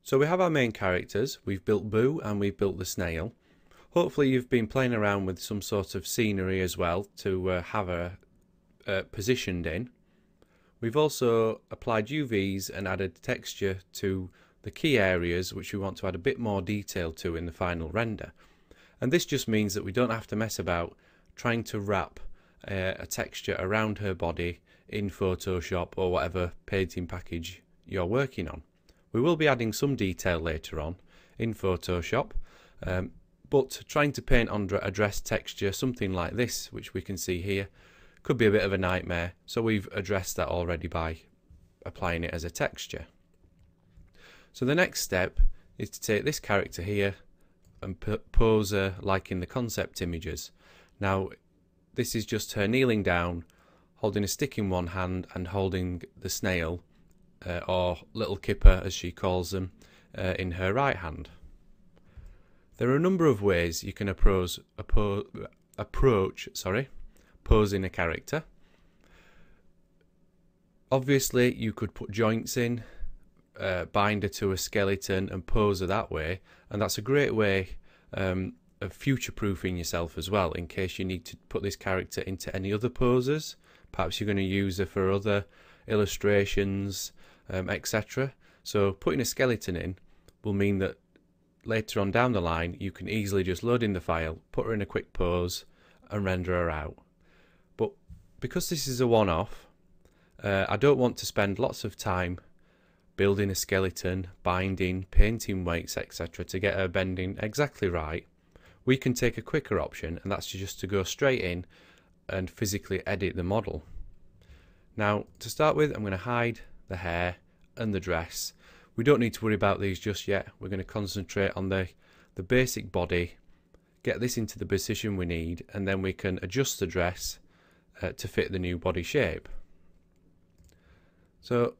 So we have our main characters. We've built Boo and we've built the snail. Hopefully you've been playing around with some sort of scenery as well to have her positioned in. We've also applied UVs and added texture to the key areas which we want to add a bit more detail to in the final render. And this just means that we don't have to mess about trying to wrap a texture around her body in Photoshop or whatever painting package you're working on. We will be adding some detail later on in Photoshop, but trying to paint on a dress texture, something like this, which we can see here, could be a bit of a nightmare. So we've addressed that already by applying it as a texture. So the next step is to take this character here and pose her like in the concept images. Now this is just her kneeling down, holding a stick in one hand and holding the snail, or little kipper as she calls them, in her right hand. There are a number of ways you can approach posing a character. Obviously you could put joints in, bind her to a skeleton and pose her that way, and that's a great way of future-proofing yourself as well, in case you need to put this character into any other poses. Perhaps you're going to use her for other illustrations, etc. So putting a skeleton in will mean that later on down the line you can easily just load in the file, put her in a quick pose and render her out. But because this is a one-off, I don't want to spend lots of time building a skeleton, binding, painting weights, etc. to get her bending exactly right. We can take a quicker option, and that's just to go straight in and physically edit the model. Now to start with, I'm going to hide the hair and the dress. We don't need to worry about these just yet. We're going to concentrate on the basic body, get this into the position we need, and then we can adjust the dress to fit the new body shape. So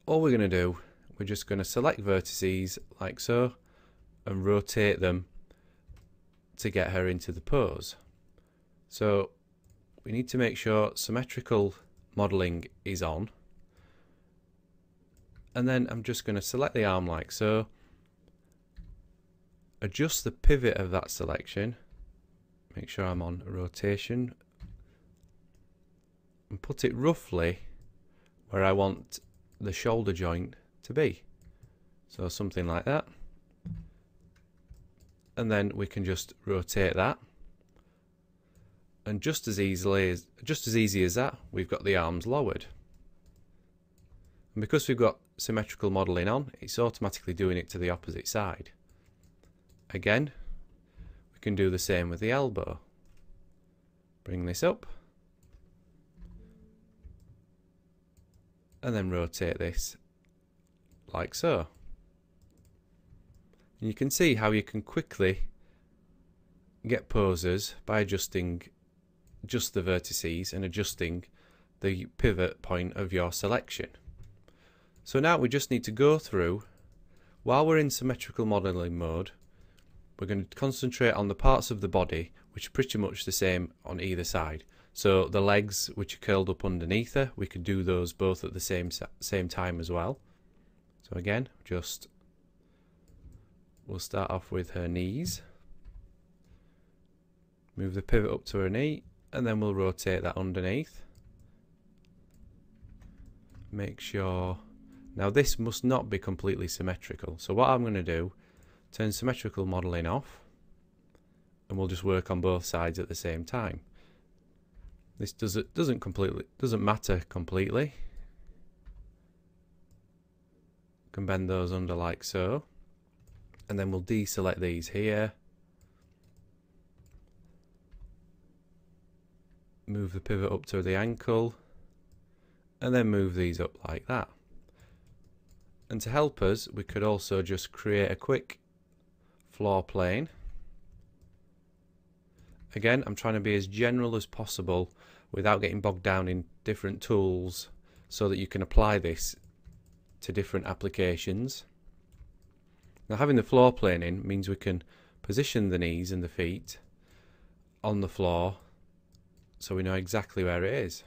all we're going to do, we're just going to select vertices like so and rotate them to get her into the pose. So we need to make sure symmetrical modeling is on, and then I'm just going to select the arm like so, adjust the pivot of that selection, make sure I'm on rotation, and put it roughly where I want the shoulder joint to be, so something like that. And then we can just rotate that, and just as easy as that, we've got the arms lowered. And because we've got symmetrical modeling on, it's automatically doing it to the opposite side. Again, we can do the same with the elbow. Bring this up and then rotate this like so. And you can see how you can quickly get poses by adjusting just the vertices and adjusting the pivot point of your selection. So now we just need to go through, while we're in symmetrical modeling mode, we're going to concentrate on the parts of the body which are pretty much the same on either side. So the legs which are curled up underneath her, we could do those both at the same time as well. So again, we'll start off with her knees, move the pivot up to her knee, and then we'll rotate that underneath. Make sure, now this must not be completely symmetrical, so what I'm going to do, turn symmetrical modeling off, and we'll just work on both sides at the same time. This doesn't matter completely. You can bend those under like so, and then we'll deselect these here, move the pivot up to the ankle, and then move these up like that. And to help us, we could also just create a quick floor plane. Again, I'm trying to be as general as possible without getting bogged down in different tools, so that you can apply this to different applications. Now having the floor plane in means we can position the knees and the feet on the floor so we know exactly where it is.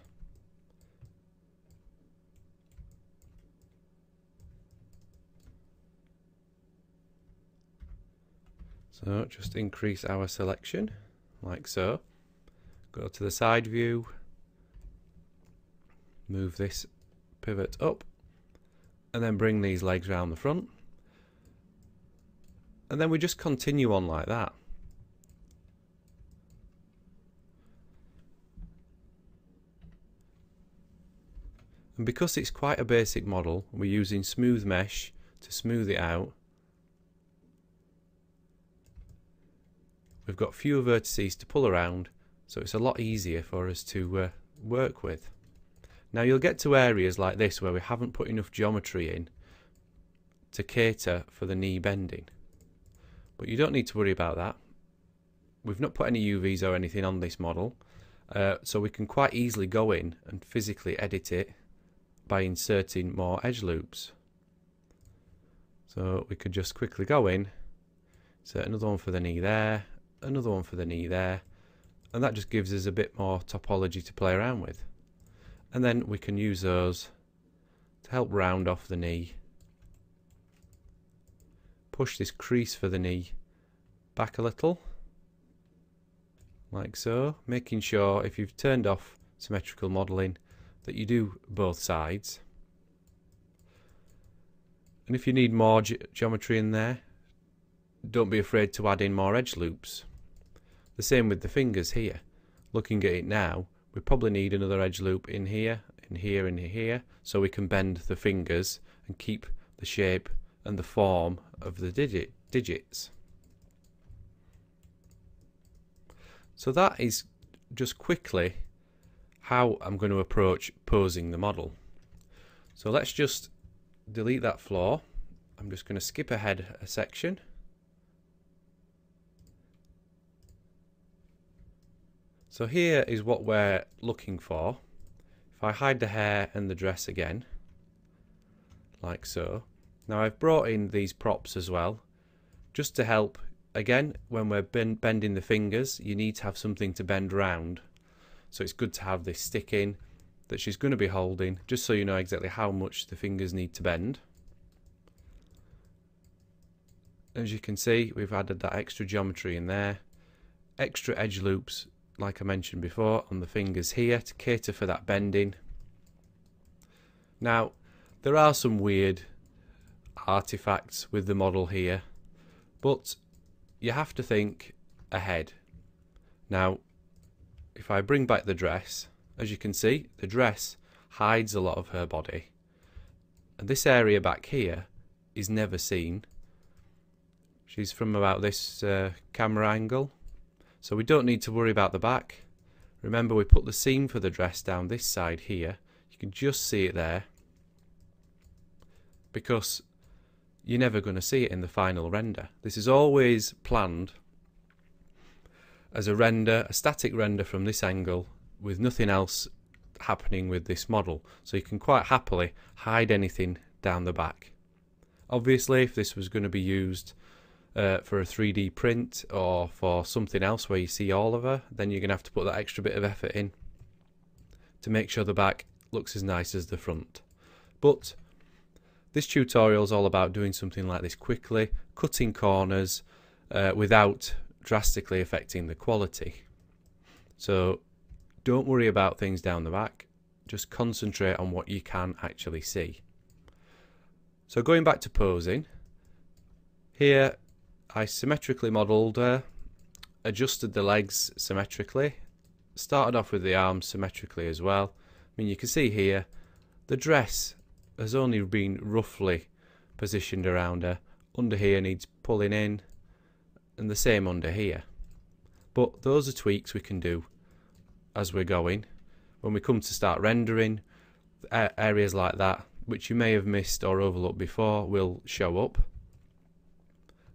So just increase our selection like so. Go to the side view, move this pivot up, and then bring these legs round the front. And then we just continue on like that. And because it's quite a basic model, we're using smooth mesh to smooth it out. We've got fewer vertices to pull around, so it's a lot easier for us to work with. Now you'll get to areas like this where we haven't put enough geometry in to cater for the knee bending. But you don't need to worry about that. We've not put any UVs or anything on this model, so we can quite easily go in and physically edit it by inserting more edge loops. So we could just quickly go in, insert another one for the knee there, another one for the knee there, and that just gives us a bit more topology to play around with. And then we can use those to help round off the knee. Push this crease for the knee back a little, like so, making sure if you've turned off symmetrical modelling that you do both sides. And if you need more geometry in there, don't be afraid to add in more edge loops. The same with the fingers here. Looking at it now, we probably need another edge loop in here, in here, and in here, so we can bend the fingers and keep the shape and the form of the digits. So that is just quickly how I'm going to approach posing the model. So let's just delete that floor. I'm just going to skip ahead a section. So here is what we're looking for. If I hide the hair and the dress again, like so. Now I've brought in these props as well, just to help. Again, when we're bending the fingers, you need to have something to bend round. So it's good to have this stick in that she's going to be holding, just so you know exactly how much the fingers need to bend. As you can see, we've added that extra geometry in there. Extra edge loops, like I mentioned before, on the fingers here to cater for that bending. Now, there are some weird artifacts with the model here, but you have to think ahead. Now, if I bring back the dress, as you can see, the dress hides a lot of her body, and this area back here is never seen. She's from about this camera angle, so we don't need to worry about the back. Remember, we put the seam for the dress down this side here. You can just see it there, because you're never going to see it in the final render. This is always planned as a render, a static render from this angle, with nothing else happening with this model. So you can quite happily hide anything down the back. Obviously, if this was going to be used for a 3D print or for something else where you see all of her, then you're going to have to put that extra bit of effort in to make sure the back looks as nice as the front. But this tutorial is all about doing something like this quickly, cutting corners without drastically affecting the quality. So don't worry about things down the back, just concentrate on what you can actually see. So going back to posing, here I symmetrically modelled her, adjusted the legs symmetrically, started off with the arms symmetrically as well. I mean, you can see here the dress has only been roughly positioned around her. Under here needs pulling in, and the same under here. But those are tweaks we can do as we're going. When we come to start rendering, areas like that, which you may have missed or overlooked before, will show up.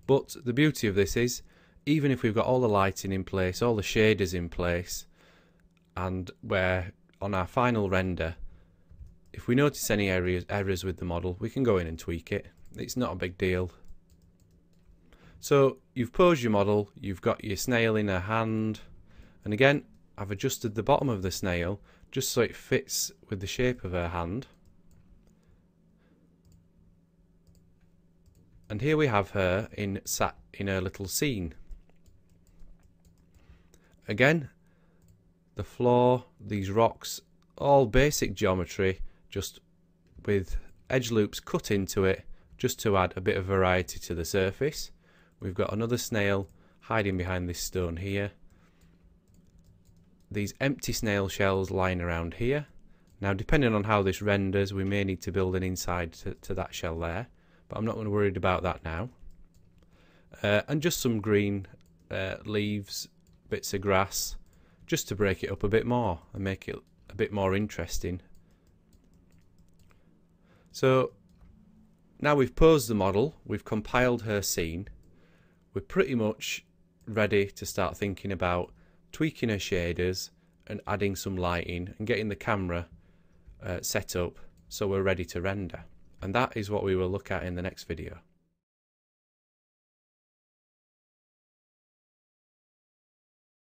But the beauty of this is, even if we've got all the lighting in place, all the shaders in place, and we're on our final render, if we notice any errors with the model, we can go in and tweak it. It's not a big deal. So you've posed your model, you've got your snail in her hand, and again, I've adjusted the bottom of the snail just so it fits with the shape of her hand. And here we have her in in her little scene. Again, the floor, these rocks, all basic geometry, just with edge loops cut into it just to add a bit of variety to the surface. We've got another snail hiding behind this stone here. These empty snail shells lying around here. Now, depending on how this renders, we may need to build an inside to that shell there, but I'm not going to worry about that now. And just some green leaves, bits of grass, just to break it up a bit more and make it a bit more interesting. So now we've posed the model, we've compiled her scene, we're pretty much ready to start thinking about tweaking her shaders and adding some lighting and getting the camera set up so we're ready to render. And that is what we will look at in the next video.